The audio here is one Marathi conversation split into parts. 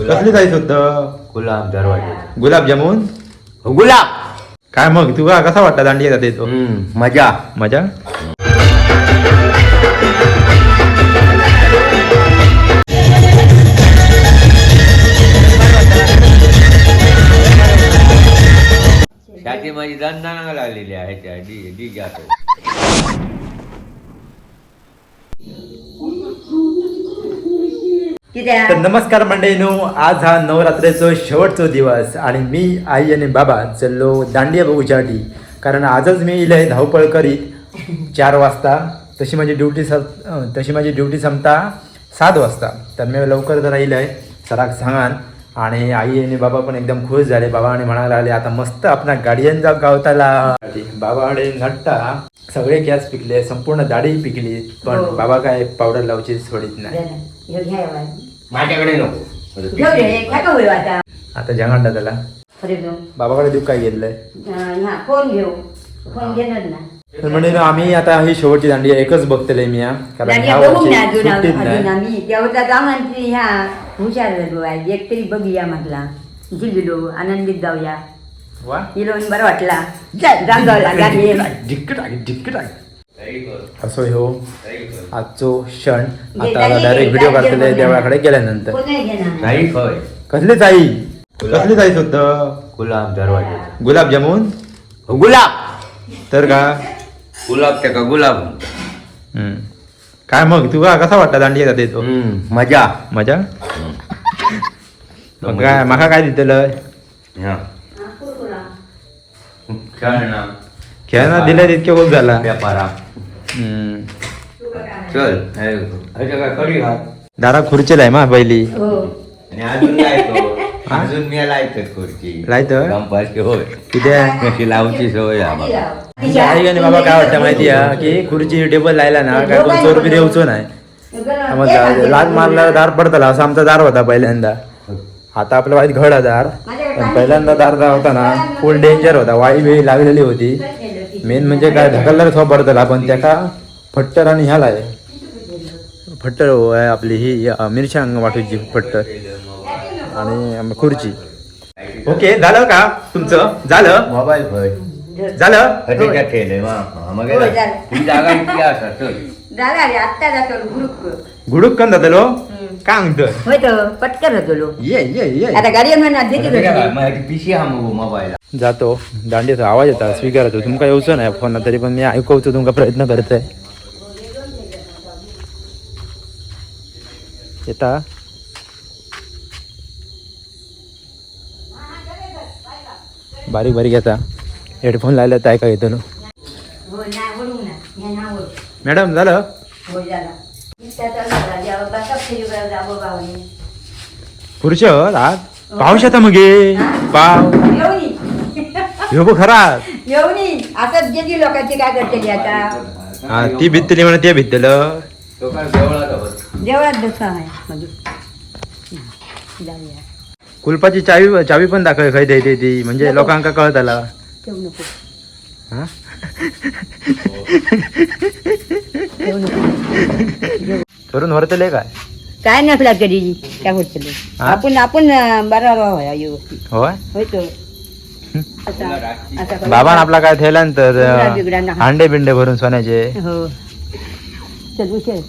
कसली जायच होतं? गुलाब दरवाजे गुलाबजामुन. गुलाब. काय मग तुला कसा वाटला दांडिया जाते तो? मजा मजा. त्याची माझी दंडाना लागलेली आहे त्या डी जातो. तर नमस्कार मंडळीनो, आज हा नवरात्रीचा शेवटचा दिवस आणि मी आई आणि बाबा चाललो दांडिया बघूच्यासाठी. कारण आजच मी इलय धावपळ करीत 4 वाजता. तशी माझी ड्युटी संपता 7 वाजता. तर मी लवकर जरा इलय सराक सांगान. आणि आई आणि बाबा पण एकदम खुश झाले. बाबा आणि म्हणायला लागले आता मस्त आपला गाडीयन जाऊ गावताला. बाबाकडे नट्टा सगळे गॅस पिकले, संपूर्ण दाढी पिकली, पण बाबा काय पावडर लावची सोडित नाही. माझ्याकडे नको आता जगांडा त्याला बाबाकडे देऊ काय घेतलंय. तर म्हणजे आम्ही आता ही शेवटची दांडी एकच बघतले मी, कारण एकतरी बघूया म्हटला. जिल्लो आनंदीत जाऊया. बरं वाटला. असो हो आजचो क्षण. आता डायरेक्ट व्हिडिओ काढतले देवळाकडे गेल्यानंतर. कसली जायच होतं? गुलाब दरवाजे गुलाबजामुन. गुलाब. तर का गुलाब त्या का गुलाब. काय मग तुला कसा वाटला दांडिया जाते तो? मजा मजा. मग काय माका काय दिलं? खेळणं दिलं तितके खूप झाला. व्यापारा चल कडी घाल. दारा खुर्ची लाय मा पहिली. आणि अजून लायतो. अजून मी लायतो खुर्ची लायतं कंपास होय. किती कशी लावची सवय आम्हाला. आई आणि बाबा काय वाटतं माहिती आहे की खुर्ची टेबल लायला ना काय कोण चोर बी येऊचो नाही. समज लाग मारला दार पडतला असा आमचा दार होता पहिल्यांदा. आता आपल्या वाईट घड दार, पण पहिल्यांदा दार होता ना फुल डेंजर होता. वाई वेळी लागलेली होती. मेन म्हणजे काय ढकलला सो पडतला, पण त्याका फट्टर आणि ह्याला आहे फट्टर आहे आपली ही मिरच्यां वाटूची फट्टर आणि खुर्ची. ओके झालं का तुमचं? झालं मोबाईल झालं ठेले मग ही जागा इतकी असा चल गुडूक कन जातलो काय म्हणतो पटकन होतो. ये ये ये आता गाडी म्हणा पिशी हा मोबाईल जातो. दांडीचा आवाज येता स्पीकर येतो. तुमका येऊचो नाही फोन, तरी पण मी ऐकवतो तुमका प्रयत्न करतोय. येता बारीक बारीक येता. हेडफोन लायला तर ऐका येतो. मॅडम झालं पुरुष आज पाऊस येता मग पाव ह्यो खरा आता गेली लोकांची काय करतली आता. हा ती भित्तली म्हणा ते भित्तलं देवळात बसा आहे. कुलपाची चावी पण दाखव खय देते ती, म्हणजे लोकांका कळत आला. करून वरतले काय नसला तरी काय होतले. आपण बरोबर होय. होतो बाबा आपला काय थेला तर हांडे बिंडे भरून सोन्याचे. हो चल विषय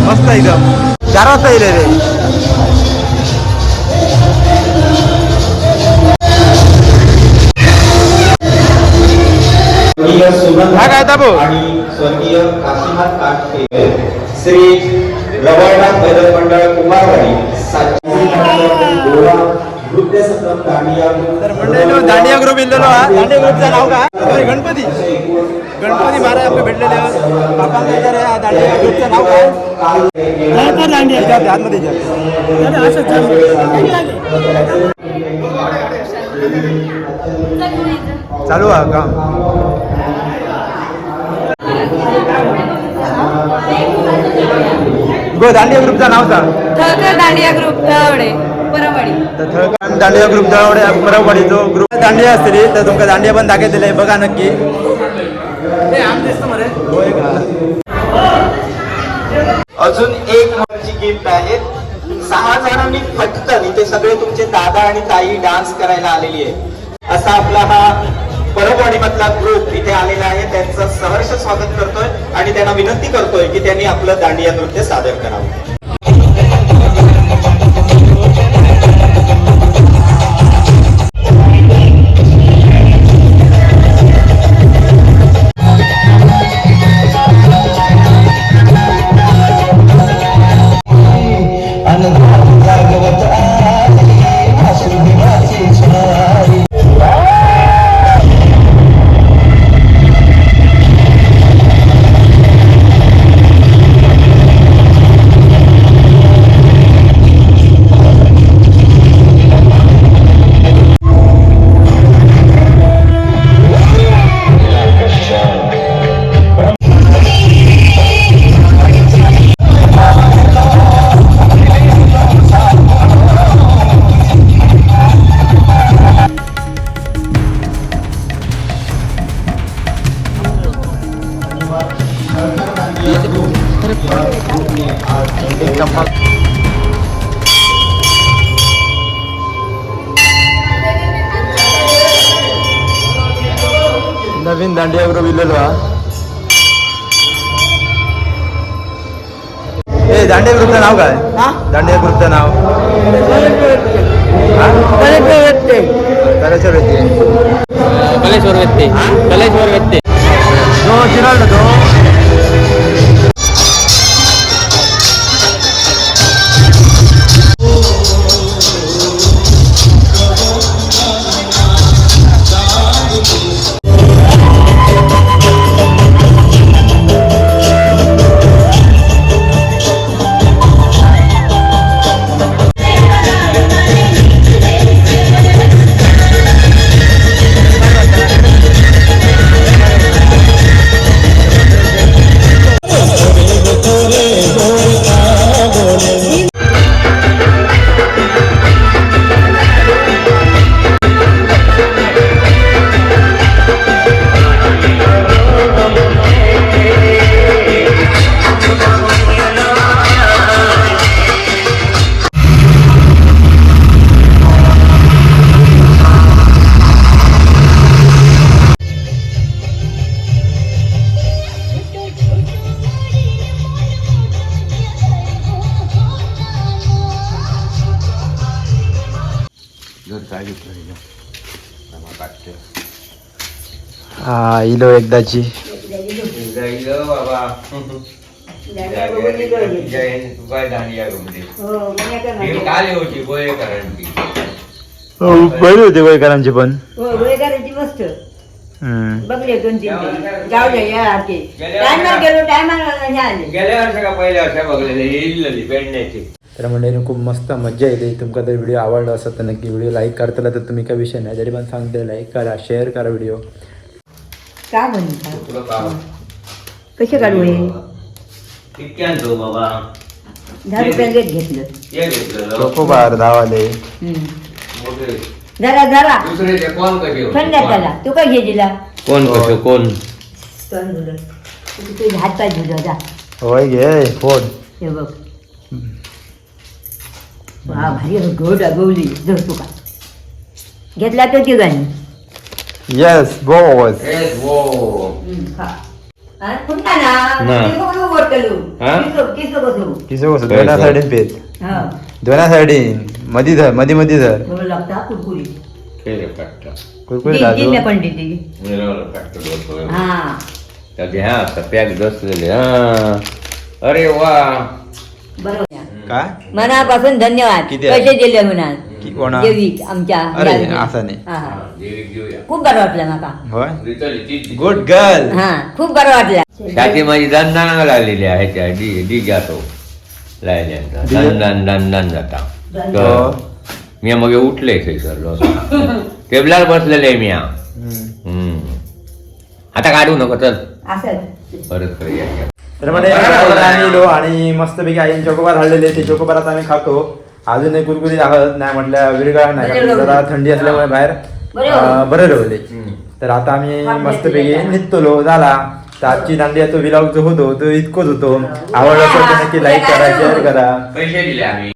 मस्त एकदम. 4 वाजता येईल रे. काय काय ताबो आणि स्वर्गीय काशीनाथ काटके श्री रवाडा भजन मंडळ कुमारवाडी गोरा ग्रुप नृत्य सत्रम दांडिया तर मंडळी दांडिया ग्रुप इल्लेलो हा दांडिया ग्रुपचं नाव काय अरे गणपती महाराज आपले भेटलेले आहोत. बाबा विचार या दांडिया ग्रुपचं नाव काय दांडिया आतमध्ये चालू हा का गो दांडिया ग्रुपचं नाव सांग. थळकर दांडिया ग्रुप तळवडे परमवाडी. तर थळकान दांडिया ग्रुप जवळ परवडीचो ग्रुप दांडिया असतली तर तुमका दांडिया पण दाखयतले बघा नक्की. अजून एक महत्वाची गिफ्ट आहे. 6 जणांनी फटकन इथे सगळे तुमचे दादा आणि ताई डान्स करायला आलेली आहे असा आपला हा परभणी मधला ग्रुप इथे आलेला आहे. त्यांचं सहर्ष स्वागत करतोय आणि त्यांना विनंती करतोय की त्यांनी आपलं दांडिया नृत्य सादर करावं. नवीन दांडिया ग्रुप इल्लेलो हा. ए दांडिया ग्रुपचं नाव काय दांडिया ग्रुपचं नाव कलेश्वर व्यक्ती तो चिराल ना तो हा इलो एकदाची बाबा तुका दांडिया घुमली काल होती गोयेकरांची बरी होती गोयकरांची पण गोळेकरांची मस्त हम्म. बघले 2-3 जाऊ दे या आरती टायमार गेलो टायमार आले. गेल्या वर्षा का पहिल्या वर्षा बघलेले येईल पेडण्याची. तर म्हणजे खूप मस्त मजा येते. तुमका जर व्हिडिओ आवडला असेल तर नक्की व्हिडिओ लाईक करताला तर तुम्ही काय विषय नाही तरी पण सांगते लाईक करा शेअर करा व्हिडिओ. का बनवता तुला का कसे काढू हे किती आणतो बाबा 10 रुपयाला घेतलं हे घेतलं चोकोबार धावाले मोठे जरा जरा दुसरे ते कोण कधी थंड त्याला तू काय घे दिला कोण कसं कोण तू हात पाय धुलं जा होय घे फोन हे बघ वा भारी गोड गवली जर तू का घेतला तर ती गाणी येस बॉस ए वो किसो कसं दोना सायडीन पेत दोना सायडीन मधी धर मधी धर खेळ काढता कुरकुरीत राजू मिरवलं काढतो डोकं त्या घ्या आता पॅक बसलेले हा अरे वा बरोबर काय मनापासून धन्यवाद किती आहे? पैसे दिले म्हणून की कोणा देवीक आमच्या अरे यादीत. असं नाही हा, हा. देवीक घेऊया खूप बरं वाटलं माका होय गुड गर्ल हा खूप बरं वाटलं शाकी माझी दंदाना लागलेली आहे ह्याच्या डी जातो लायल्यांचा दन दन दन जाता हो. तर मी मग उठले थंयसरलो टेबलार बसलेले मी आता काढू नको चल असं परत करूया तर म्हणजे आम्ही येलो आणि मस्तपैकी आईने चोकोबार हळलेले ते चोकोबार आता आम्ही खातो अजूनही कुरकुरी राहत नाही म्हटलं विरघळ नाही कारण जरा थंडी असल्यामुळे बाहेर बरं ठेवले तर आता आम्ही मस्तपैकी निघतलो झाला तर आजची दांडिया तो विलॉग जो होतो तो इतकोच होतो आवडला तर नक्की लाईक करा शेअर करा पैसे दिले आम्ही